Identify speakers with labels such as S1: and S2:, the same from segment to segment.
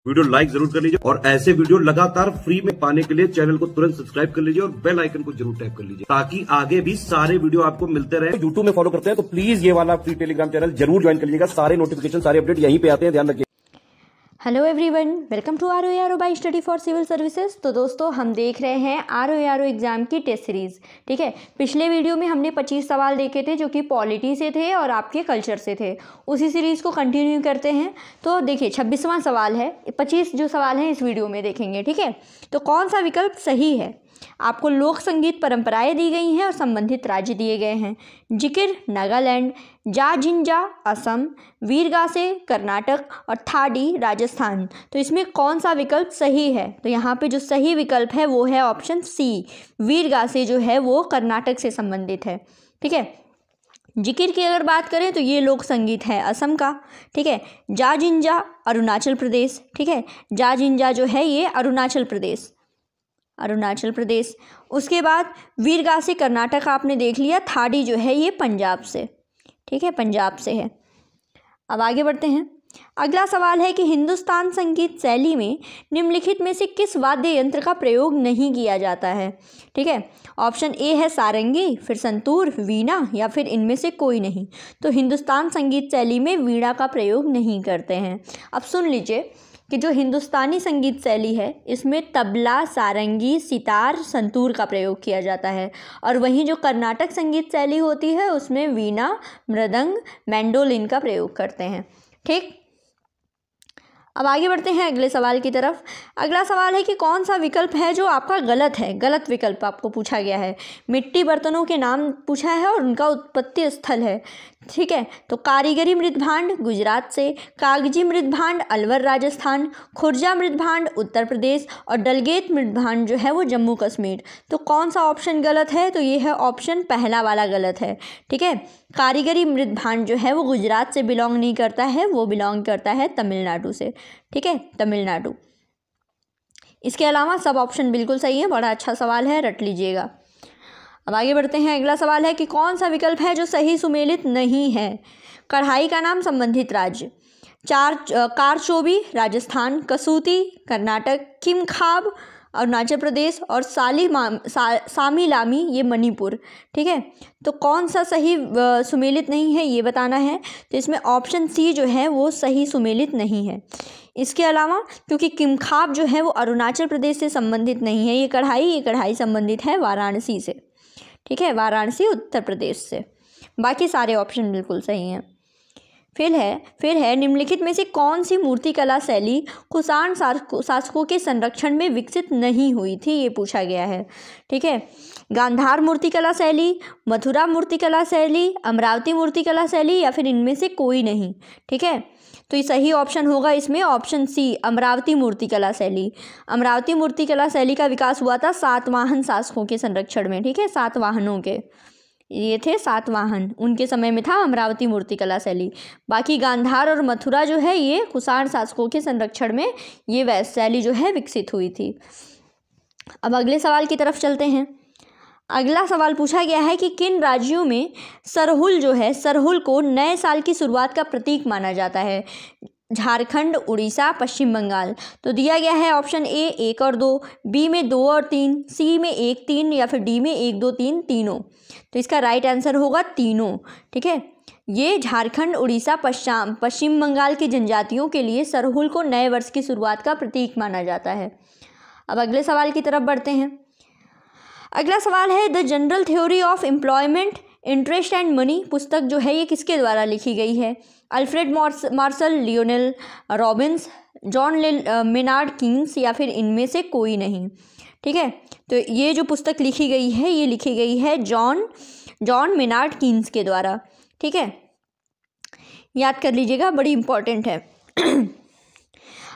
S1: Video like जरूर कर लीजिए और ऐसे वीडियो लगातार फ्री में पाने के लिए चैनल को तुरंत सब्सक्राइब कर लीजिए और बेल आइकन को जरूर टैप कर लीजिए ताकि आगे भी सारे वीडियो आपको मिलते रहे। यूट्यूब में फॉलो करते हैं तो प्लीज ये वाला फ्री टेलीग्राम चैनल जरूर ज्वाइन कर लीजिएगा। सारे नोटिफिकेशन सारे अपडेट यहीं पे आते हैं, ध्यान रखिए।
S2: Hello everyone, welcome to our by study for civil services. तो दोस्तों, हम देख रहे हैं आर एग्ज़ाम की टेस्ट सीरीज़। ठीक है, पिछले वीडियो में हमने 25 सवाल देखे थे जो कि पॉलिटी से थे और आपके कल्चर से थे। उसी सीरीज़ को कंटिन्यू करते हैं। तो देखिए, 26वां सवाल है। 25 जो सवाल हैं इस वीडियो में देखेंगे। ठीक है, तो कौन सा विकल्प सही है? आपको लोक संगीत परंपराएं दी गई हैं और संबंधित राज्य दिए गए हैं। जिकिर नागालैंड, जाजिंजा असम, वीरगासे कर्नाटक और थाडी राजस्थान। तो इसमें कौन सा विकल्प सही है? तो यहाँ पे जो सही विकल्प है वो है ऑप्शन सी, वीरगासे जो है वो कर्नाटक से संबंधित है। ठीक है, जिकिर की अगर बात करें तो ये लोक संगीत है असम का। ठीक है, जाजिंजा अरुणाचल प्रदेश। ठीक है, जाजिंजा जो है ये अरुणाचल प्रदेश। उसके बाद वीरगासे कर्नाटक आपने देख लिया। थाडी जो है ये पंजाब से। ठीक है, पंजाब से है। अब आगे बढ़ते हैं। अगला सवाल है कि हिंदुस्तान संगीत शैली में निम्नलिखित में से किस वाद्य यंत्र का प्रयोग नहीं किया जाता है? ठीक है, ऑप्शन ए है सारंगी, फिर संतूर, वीणा या फिर इनमें से कोई नहीं। तो हिंदुस्तान संगीत शैली में वीणा का प्रयोग नहीं करते हैं। अब सुन लीजिए कि जो हिंदुस्तानी संगीत शैली है इसमें तबला, सारंगी, सितार, संतूर का प्रयोग किया जाता है और वहीं जो कर्नाटक संगीत शैली होती है उसमें वीणा, मृदंग, मैंडोलिन का प्रयोग करते हैं। ठीक, अब आगे बढ़ते हैं अगले सवाल की तरफ। अगला सवाल है कि कौन सा विकल्प है जो आपका गलत है? गलत विकल्प आपको पूछा गया है। मिट्टी बर्तनों के नाम पूछा है और उनका उत्पत्ति स्थल है। ठीक है, तो कारीगरी मृदभांड गुजरात से, कागजी मृदभांड अलवर राजस्थान, खुर्जा मृदभांड उत्तर प्रदेश और डलगेत मृदभांड जो है वो जम्मू कश्मीर। तो कौन सा ऑप्शन गलत है? तो ये है ऑप्शन पहला वाला गलत है। ठीक है, कारीगरी मृदभांड जो है वो गुजरात से बिलोंग नहीं करता है, वो बिलोंग करता है तमिलनाडु से। ठीक है, तमिलनाडु। इसके अलावा सब ऑप्शन बिल्कुल सही है। बड़ा अच्छा सवाल है, रट लीजिएगा। अब आगे बढ़ते हैं। अगला सवाल है कि कौन सा विकल्प है जो सही सुमेलित नहीं है? कढ़ाई का नाम संबंधित राज्य, कारचोबी राजस्थान, कसूती कर्नाटक, किमखाब अरुणाचल प्रदेश और सामीलामी ये मणिपुर। ठीक है, तो कौन सा सही सुमेलित नहीं है ये बताना है। तो इसमें ऑप्शन सी जो है वो सही सुमेलित नहीं है। इसके अलावा क्योंकि किमखाब जो है वो अरुणाचल प्रदेश से संबंधित नहीं है, ये कढ़ाई संबंधित है वाराणसी से। ठीक है, वाराणसी उत्तर प्रदेश से। बाकी सारे ऑप्शन बिल्कुल सही हैं। फिर है निम्नलिखित में से कौन सी मूर्तिकला शैली कुषाण शासकों के संरक्षण में विकसित नहीं हुई थी? ये पूछा गया है। ठीक है, गांधार मूर्तिकला शैली, मथुरा मूर्तिकला शैली, अमरावती मूर्तिकला शैली या फिर इनमें से कोई नहीं। ठीक है, तो ये सही ऑप्शन होगा इसमें ऑप्शन सी, अमरावती मूर्तिकला शैली। अमरावती मूर्तिकला शैली का विकास हुआ था सातवाहन शासकों के संरक्षण में। ठीक है, सातवाहनों के ये थे सातवाहन, उनके समय में था अमरावती मूर्तिकला शैली। बाकी गांधार और मथुरा जो है ये कुषाण शासकों के संरक्षण में ये वैश्य शैली जो है विकसित हुई थी। अब अगले सवाल की तरफ चलते हैं। अगला सवाल पूछा गया है कि किन राज्यों में सरहुल जो है, सरहुल को नए साल की शुरुआत का प्रतीक माना जाता है? झारखंड, उड़ीसा, पश्चिम बंगाल। तो दिया गया है ऑप्शन ए 1 और 2, बी में 2 और 3, सी में 1 3 या फिर डी में 1 2 3 तीनों। तो इसका राइट आंसर होगा तीनों। ठीक है, ये झारखंड, उड़ीसा, पश्चिम बंगाल की जनजातियों के लिए सरहुल को नए वर्ष की शुरुआत का प्रतीक माना जाता है। अब अगले सवाल की तरफ बढ़ते हैं। अगला सवाल है the general theory of employment, interest and money पुस्तक जो है ये किसके द्वारा लिखी गई है? Alfred Marshall, Lionel Robins, John Maynard Keynes या फिर इनमें से कोई नहीं। ठीक है, तो ये जो पुस्तक लिखी गई है ये लिखी गई है जॉन मेनार्ड कीन्स के द्वारा। ठीक है, याद कर लीजिएगा, बड़ी इंपॉर्टेंट है।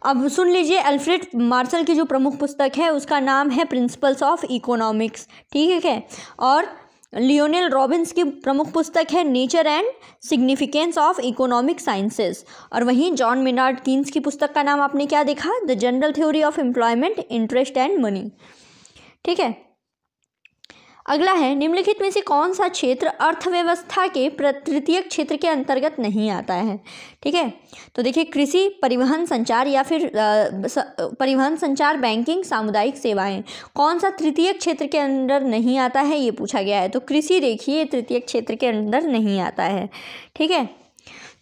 S2: अब सुन लीजिए, अल्फ्रेड मार्शल की जो प्रमुख पुस्तक है उसका नाम है प्रिंसिपल्स ऑफ इकोनॉमिक्स। ठीक है, और लियोनेल रॉबिन्स की प्रमुख पुस्तक है nature and significance of economic sciences. और वहीं जॉन मेनार्ड कीन्स की पुस्तक का नाम आपने क्या देखा? The general theory of employment, interest and money. ठीक है, अगला है, निम्नलिखित में से कौन सा क्षेत्र अर्थव्यवस्था के तृतीयक क्षेत्र के अंतर्गत नहीं आता है? ठीक है, तो देखिए कृषि, परिवहन, संचार या फिर परिवहन, संचार, बैंकिंग, सामुदायिक सेवाएं, कौन सा तृतीयक क्षेत्र के अंदर नहीं आता है ये पूछा गया है। तो कृषि देखिए तृतीयक क्षेत्र के अंदर नहीं आता है। ठीक है,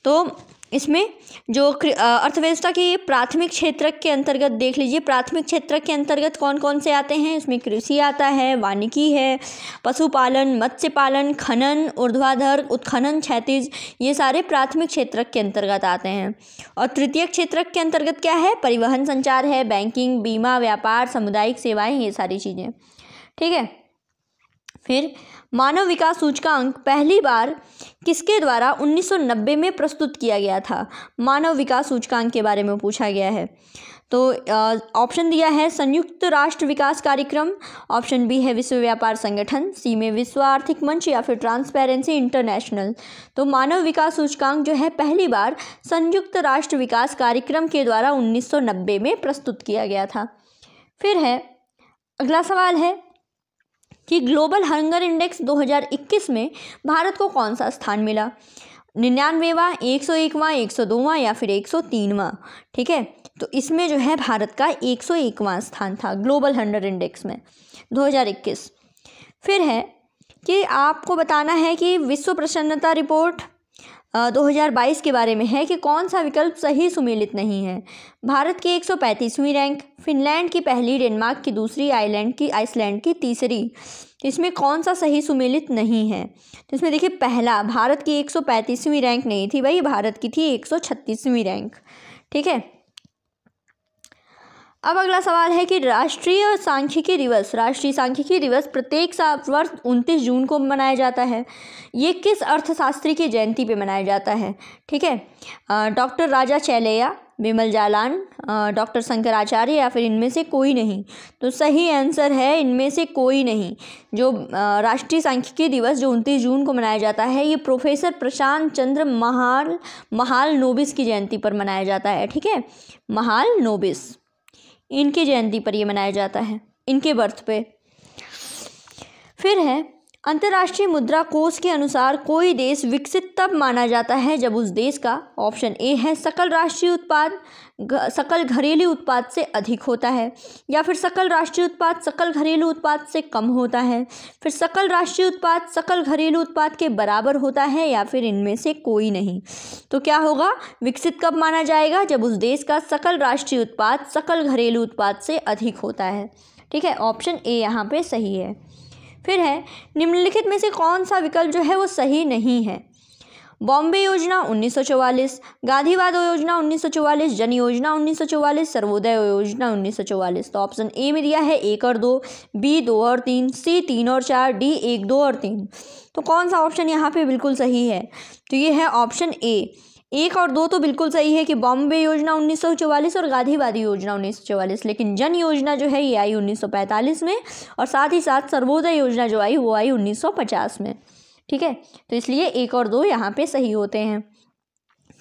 S2: तो इसमें जो अर्थव्यवस्था के ये प्राथमिक क्षेत्र के अंतर्गत देख लीजिए, प्राथमिक क्षेत्र के अंतर्गत कौन कौन से आते हैं। इसमें कृषि आता है, वानिकी है, पशुपालन, मत्स्य पालन, खनन, ऊर्ध्वाधर, उत्खनन, क्षैतिज, ये सारे प्राथमिक क्षेत्र के अंतर्गत आते हैं। और तृतीयक क्षेत्र के अंतर्गत क्या है? परिवहन, संचार है, बैंकिंग, बीमा, व्यापार, सामुदायिक सेवाएं, ये सारी चीज़ें। ठीक है, फिर मानव विकास सूचकांक पहली बार किसके द्वारा 1990 में प्रस्तुत किया गया था? मानव विकास सूचकांक के बारे में पूछा गया है। तो ऑप्शन दिया है संयुक्त राष्ट्र विकास कार्यक्रम, ऑप्शन बी है विश्व व्यापार संगठन, सी में विश्व आर्थिक मंच या फिर ट्रांसपेरेंसी इंटरनेशनल। तो मानव विकास सूचकांक जो है पहली बार संयुक्त राष्ट्र विकास कार्यक्रम के द्वारा 1990 में प्रस्तुत किया गया था। फिर है अगला सवाल है कि ग्लोबल हंगर इंडेक्स 2021 में भारत को कौन सा स्थान मिला? 99वां, 101वां, 102वां या फिर 103वां? ठीक है, तो इसमें जो है भारत का 101वां स्थान था ग्लोबल हंगर इंडेक्स में 2021। फिर है कि आपको बताना है कि विश्व प्रसन्नता रिपोर्ट 2022 के बारे में है कि कौन सा विकल्प सही सुमेलित नहीं है। भारत की 135वीं रैंक, फिनलैंड की पहली, डेनमार्क की दूसरी, आइसलैंड की तीसरी। तो इसमें कौन सा सही सुमेलित नहीं है? तो इसमें देखिए पहला, भारत की 135वीं रैंक नहीं थी भाई, भारत की थी 136वीं रैंक। ठीक है, अब अगला सवाल है कि राष्ट्रीय सांख्यिकी दिवस प्रत्येक वर्ष 29 जून को मनाया जाता है। ये किस अर्थशास्त्री की जयंती पे मनाया जाता है? ठीक है, डॉक्टर राजा चैलैया, विमल जालान, डॉक्टर शंकराचार्य या फिर इनमें से कोई नहीं? तो सही आंसर है इनमें से कोई नहीं। जो राष्ट्रीय सांख्यिकी दिवस जो 29 जून को मनाया जाता है, ये प्रोफेसर प्रशांत चंद्र महालनोबिस की जयंती पर मनाया जाता है। ठीक है, महालनोबिस, इनकी जयंती पर ये मनाया जाता है, इनके बर्थ पे। फिर है अंतर्राष्ट्रीय मुद्रा कोष के अनुसार कोई देश विकसित तब माना जाता है जब उस देश का, ऑप्शन ए है सकल राष्ट्रीय उत्पाद सकल घरेलू उत्पाद से अधिक होता है, या फिर सकल राष्ट्रीय उत्पाद सकल घरेलू उत्पाद से कम होता है, फिर सकल राष्ट्रीय उत्पाद सकल घरेलू उत्पाद के बराबर होता है, या फिर इनमें से कोई नहीं। तो क्या होगा? विकसित कब माना जाएगा? जब उस देश का सकल राष्ट्रीय उत्पाद सकल घरेलू उत्पाद से अधिक होता है। ठीक है, ऑप्शन ए यहाँ पे सही है। फिर है निम्नलिखित में से कौन सा विकल्प जो है वो सही नहीं है? बॉम्बे योजना 1944, गांधीवाद योजना 1944, जन योजना 1944, सर्वोदय योजना 1944। तो ऑप्शन ए में दिया है 1 और 2, बी 2 और 3, सी 3 और 4, डी 1, 2 और 3। तो कौन सा ऑप्शन यहाँ पे बिल्कुल सही है? तो ये है ऑप्शन ए, 1 और 2 तो बिल्कुल सही है कि बॉम्बे योजना 1944 और गांधीवादी योजना 1944, लेकिन जन योजना जो है ये आई 1945 में, और साथ ही साथ सर्वोदय योजना जो आई वो आई 1950 में। ठीक है, तो इसलिए 1 और 2 यहाँ पे सही होते हैं।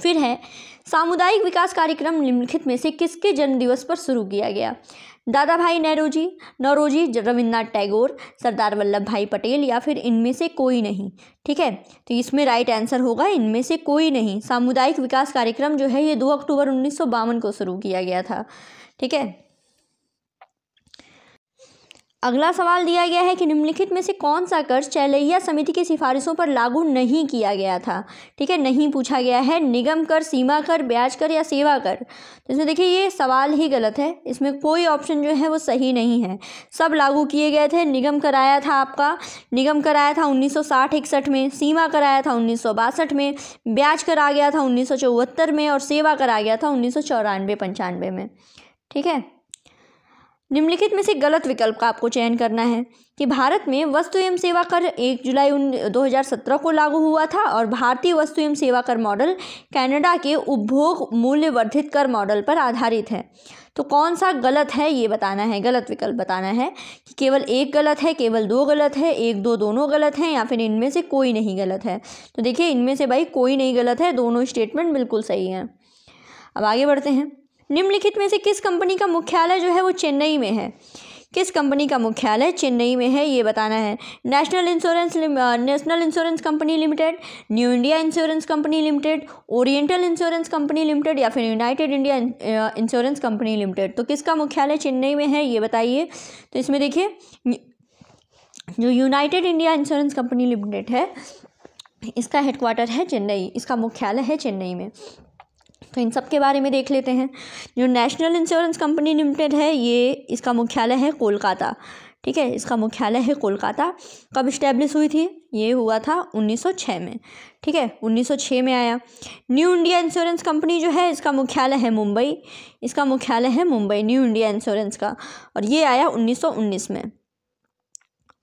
S2: फिर है सामुदायिक विकास कार्यक्रम निम्नलिखित में से किसके जन्म दिवस पर शुरू किया गया? दादा भाई नौरोजी, रविन्द्रनाथ टैगोर, सरदार वल्लभ भाई पटेल, या फिर इनमें से कोई नहीं? ठीक है, तो इसमें राइट आंसर होगा इनमें से कोई नहीं। सामुदायिक विकास कार्यक्रम जो है ये 2 अक्टूबर 1952 को शुरू किया गया था। ठीक है, अगला सवाल दिया गया है कि निम्नलिखित में से कौन सा कर चैलैया समिति की सिफारिशों पर लागू नहीं किया गया था? ठीक है, नहीं पूछा गया है। निगम कर, सीमा कर, ब्याज कर या सेवा कर? तो इसमें देखिए ये सवाल ही गलत है, इसमें कोई ऑप्शन जो है वो सही नहीं है। सब लागू किए गए थे। निगम कर आया था आपका, निगम कर आया था 1960-61 में, सीमा कर आया था 1962 में, ब्याज कर आ गया था 1974 में, और सेवा कर आ गया था 1994-95 में। ठीक है, निम्नलिखित में से गलत विकल्प का आपको चयन करना है कि भारत में वस्तु एवं सेवा कर 1 जुलाई 2017 को लागू हुआ था, और भारतीय वस्तु एवं सेवा कर मॉडल कनाडा के उपभोग मूल्य वर्धित कर मॉडल पर आधारित है। तो कौन सा गलत है ये बताना है, गलत विकल्प बताना है कि केवल 1 गलत है, केवल 2 गलत है, 1, 2 दोनों गलत हैं, या फिर इनमें से कोई नहीं गलत है। तो देखिए इनमें से भाई कोई नहीं गलत है, दोनों स्टेटमेंट बिल्कुल सही हैं। अब आगे बढ़ते हैं। निम्नलिखित में से किस कंपनी का मुख्यालय जो है वो चेन्नई में है? किस कंपनी का मुख्यालय चेन्नई में है, ये बताना है। National insurance company limited, new India insurance company limited, oriental insurance company limited या फिर United India insurance company limited. तो किसका मुख्यालय चेन्नई में है, ये बताइए। तो इसमें देखिए जो United India insurance company limited है, इसका हेडक्वार्टर है चेन्नई, इसका मुख्यालय है चेन्नई में। तो इन सब के बारे में देख लेते हैं। जो नेशनल इंश्योरेंस कंपनी लिमिटेड है, ये इसका मुख्यालय है कोलकाता, ठीक है, इसका मुख्यालय है कोलकाता। कब इस्टेब्लिश हुई थी, ये हुआ था 1906 में, ठीक है, 1906 में आया। न्यू इंडिया इंश्योरेंस कंपनी जो है, इसका मुख्यालय है मुंबई, इसका मुख्यालय है मुंबई, न्यू इंडिया इंश्योरेंस का, और ये आया 1919 में।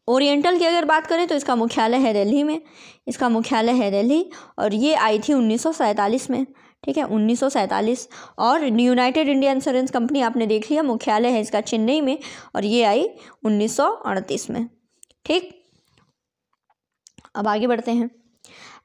S2: ओरिएंटल की अगर बात करें तो इसका मुख्यालय है दिल्ली में, इसका मुख्यालय है दिल्ली, और ये आई थी 1947 में, ठीक है, 1947। और यूनाइटेड इंडिया इंश्योरेंस कंपनी आपने देख लिया, मुख्यालय है इसका चेन्नई में, और ये आई 1938 में, ठीक। अब आगे बढ़ते हैं।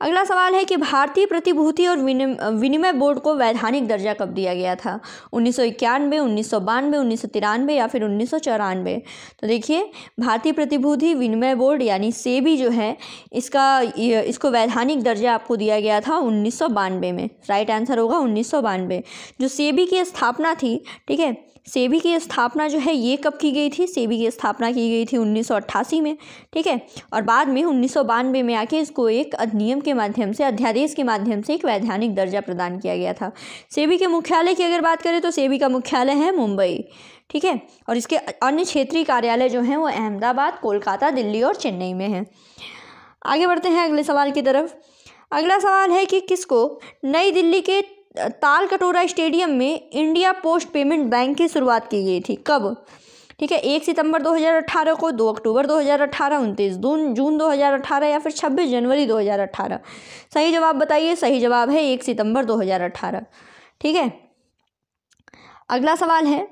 S2: अगला सवाल है कि भारतीय प्रतिभूति और विनिमय बोर्ड को वैधानिक दर्जा कब दिया गया था, 1991, 1992, 1993 या फिर 1994। तो देखिए भारतीय प्रतिभूति विनिमय बोर्ड यानी सेबी जो है, इसको वैधानिक दर्जा आपको दिया गया था 1992 में। राइट आंसर होगा 1992। जो सेबी की स्थापना थी, ठीक है, सेबी की स्थापना जो है ये कब की गई थी, सेबी की स्थापना की गई थी 1988 में, ठीक है, और बाद में 1992 में आके इसको एक अधिनियम के माध्यम से, अध्यादेश के माध्यम से एक वैधानिक दर्जा प्रदान किया गया था। सेबी के मुख्यालय की अगर बात करें तो सेबी का मुख्यालय है मुंबई, ठीक है, और इसके अन्य क्षेत्रीय कार्यालय जो हैं वो अहमदाबाद, कोलकाता, दिल्ली और चेन्नई में हैं। आगे बढ़ते हैं अगले सवाल की तरफ। अगला सवाल है कि किसको नई दिल्ली के ताल कटोरा स्टेडियम में इंडिया पोस्ट पेमेंट बैंक की शुरुआत की गई थी, कब, ठीक है, 1 सितंबर 2018 को, 2 अक्टूबर 2018, 29 जून 2018 या फिर 26 जनवरी 2018। सही जवाब बताइए। सही जवाब है 1 सितंबर 2018, ठीक है। अगला सवाल है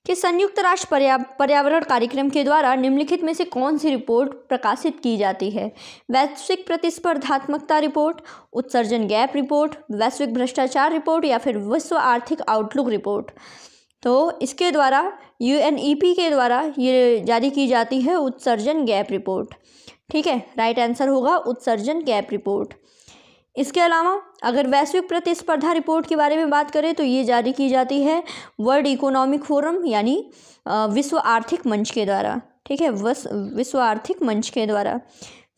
S2: कि संयुक्त राष्ट्र पर्यावरण कार्यक्रम के द्वारा निम्नलिखित में से कौन सी रिपोर्ट प्रकाशित की जाती है, वैश्विक प्रतिस्पर्धात्मकता रिपोर्ट, उत्सर्जन गैप रिपोर्ट, वैश्विक भ्रष्टाचार रिपोर्ट या फिर विश्व आर्थिक आउटलुक रिपोर्ट। तो इसके द्वारा UNEP के द्वारा ये जारी की जाती है उत्सर्जन गैप रिपोर्ट, ठीक है, राइट आंसर होगा उत्सर्जन गैप रिपोर्ट। इसके अलावा अगर वैश्विक प्रतिस्पर्धा रिपोर्ट के बारे में बात करें तो ये जारी की जाती है वर्ल्ड इकोनॉमिक फोरम यानी विश्व आर्थिक मंच के द्वारा, ठीक है, विश्व आर्थिक मंच के द्वारा।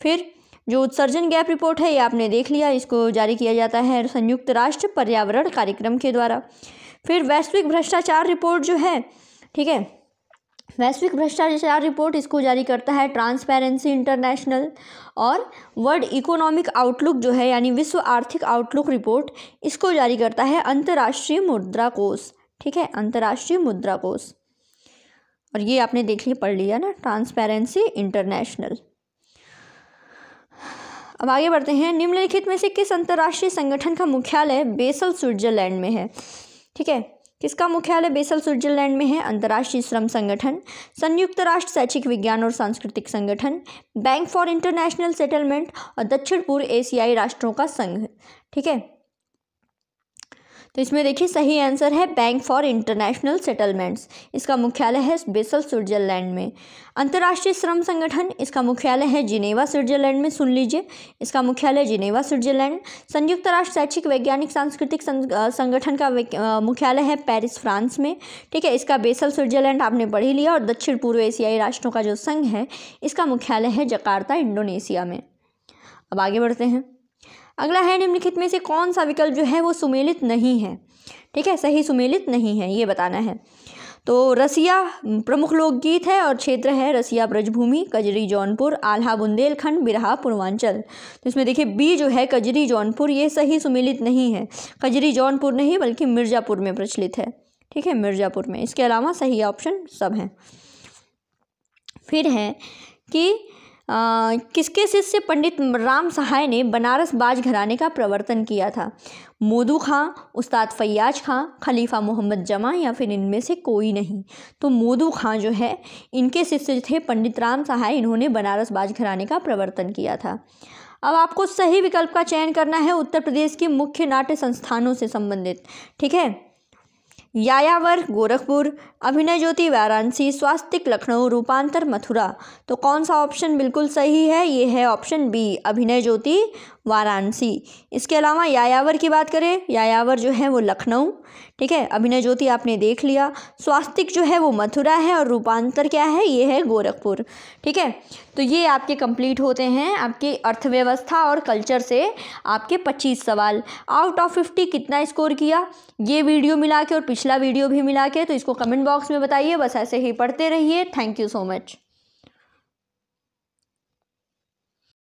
S2: फिर जो उत्सर्जन गैप रिपोर्ट है ये आपने देख लिया, इसको जारी किया जाता है संयुक्त राष्ट्र पर्यावरण कार्यक्रम के द्वारा। फिर वैश्विक भ्रष्टाचार रिपोर्ट जो है, ठीक है, वैश्विक भ्रष्टाचार रिपोर्ट इसको जारी करता है ट्रांसपेरेंसी इंटरनेशनल। और वर्ल्ड इकोनॉमिक आउटलुक जो है यानी विश्व आर्थिक आउटलुक रिपोर्ट, इसको जारी करता है अंतर्राष्ट्रीय मुद्रा कोष, ठीक है, अंतर्राष्ट्रीय मुद्रा कोष। और ये आपने देख लिया, पढ़ लिया ना, ट्रांसपेरेंसी इंटरनेशनल। अब आगे बढ़ते हैं। निम्नलिखित में से किस अंतर्राष्ट्रीय संगठन का मुख्यालय बेसल स्विट्जरलैंड में है, ठीक है, किसका मुख्यालय बेसल स्विट्जरलैंड में है, अंतर्राष्ट्रीय श्रम संगठन, संयुक्त राष्ट्र शैक्षिक विज्ञान और सांस्कृतिक संगठन, बैंक फॉर इंटरनेशनल सेटलमेंट और दक्षिण पूर्व एशियाई राष्ट्रों का संघ, ठीक है। तो इसमें देखिए सही आंसर है बैंक फॉर इंटरनेशनल सेटलमेंट्स, इसका मुख्यालय है बेसल स्विट्जरलैंड में। अंतर्राष्ट्रीय श्रम संगठन, इसका मुख्यालय है जिनेवा स्विट्जरलैंड में, सुन लीजिए, इसका मुख्यालय जिनेवा स्विट्जरलैंड। संयुक्त राष्ट्र शैक्षिक वैज्ञानिक सांस्कृतिक संगठन का मुख्यालय है पेरिस फ्रांस में, ठीक है, इसका बेसल स्विट्जरलैंड आपने पढ़ ही लिया। और दक्षिण पूर्व एशियाई राष्ट्रों का जो संघ है इसका मुख्यालय है जकार्ता इंडोनेशिया में। अब आगे बढ़ते हैं। अगला है निम्नलिखित में से कौन सा विकल्प जो है वो सुमेलित नहीं है, ठीक है, सही सुमेलित नहीं है, ये बताना है। तो रसिया प्रमुख लोकगीत है और क्षेत्र है रसिया ब्रजभूमि, कजरी जौनपुर, आल्हा बुंदेलखंड, बिरहा पूर्वांचल। तो इसमें देखिए बी जो है कजरी जौनपुर, ये सही सुमेलित नहीं है, कजरी जौनपुर नहीं बल्कि मिर्ज़ापुर में प्रचलित है, ठीक है, मिर्ज़ापुर में। इसके अलावा सही ऑप्शन सब हैं। फिर है कि किसके शिष्य पंडित राम सहाय ने बनारस बाज घराने का प्रवर्तन किया था, मोदू खां, उस्ताद फैयाज खां, खलीफा मोहम्मद जमा या फिर इनमें से कोई नहीं। तो मोदू खां जो है इनके शिष्य थे पंडित राम सहाय, इन्होंने बनारस बाज घराने का प्रवर्तन किया था। अब आपको सही विकल्प का चयन करना है उत्तर प्रदेश के मुख्य नाट्य संस्थानों से संबंधित, ठीक है। यायावर गोरखपुर, अभिनय ज्योति वाराणसी, स्वास्तिक लखनऊ, रूपांतर मथुरा। तो कौन सा ऑप्शन बिल्कुल सही है? ये है ऑप्शन बी, अभिनय ज्योति वाराणसी। इसके अलावा यायावर की बात करें, यायावर जो है वो लखनऊ, ठीक है। अभिनय ज्योति आपने देख लिया, स्वास्तिक जो है वो मथुरा है और रूपांतर क्या है? ये है गोरखपुर, ठीक है। तो ये आपके कंप्लीट होते हैं आपके अर्थव्यवस्था और कल्चर से आपके 25 सवाल। आउट ऑफ 50 कितना स्कोर किया ये वीडियो मिला के और पिछला वीडियो भी मिला के, तो इसको कमेंट बॉक्स में बताइए। बस ऐसे ही पढ़ते रहिए। Thank you so much.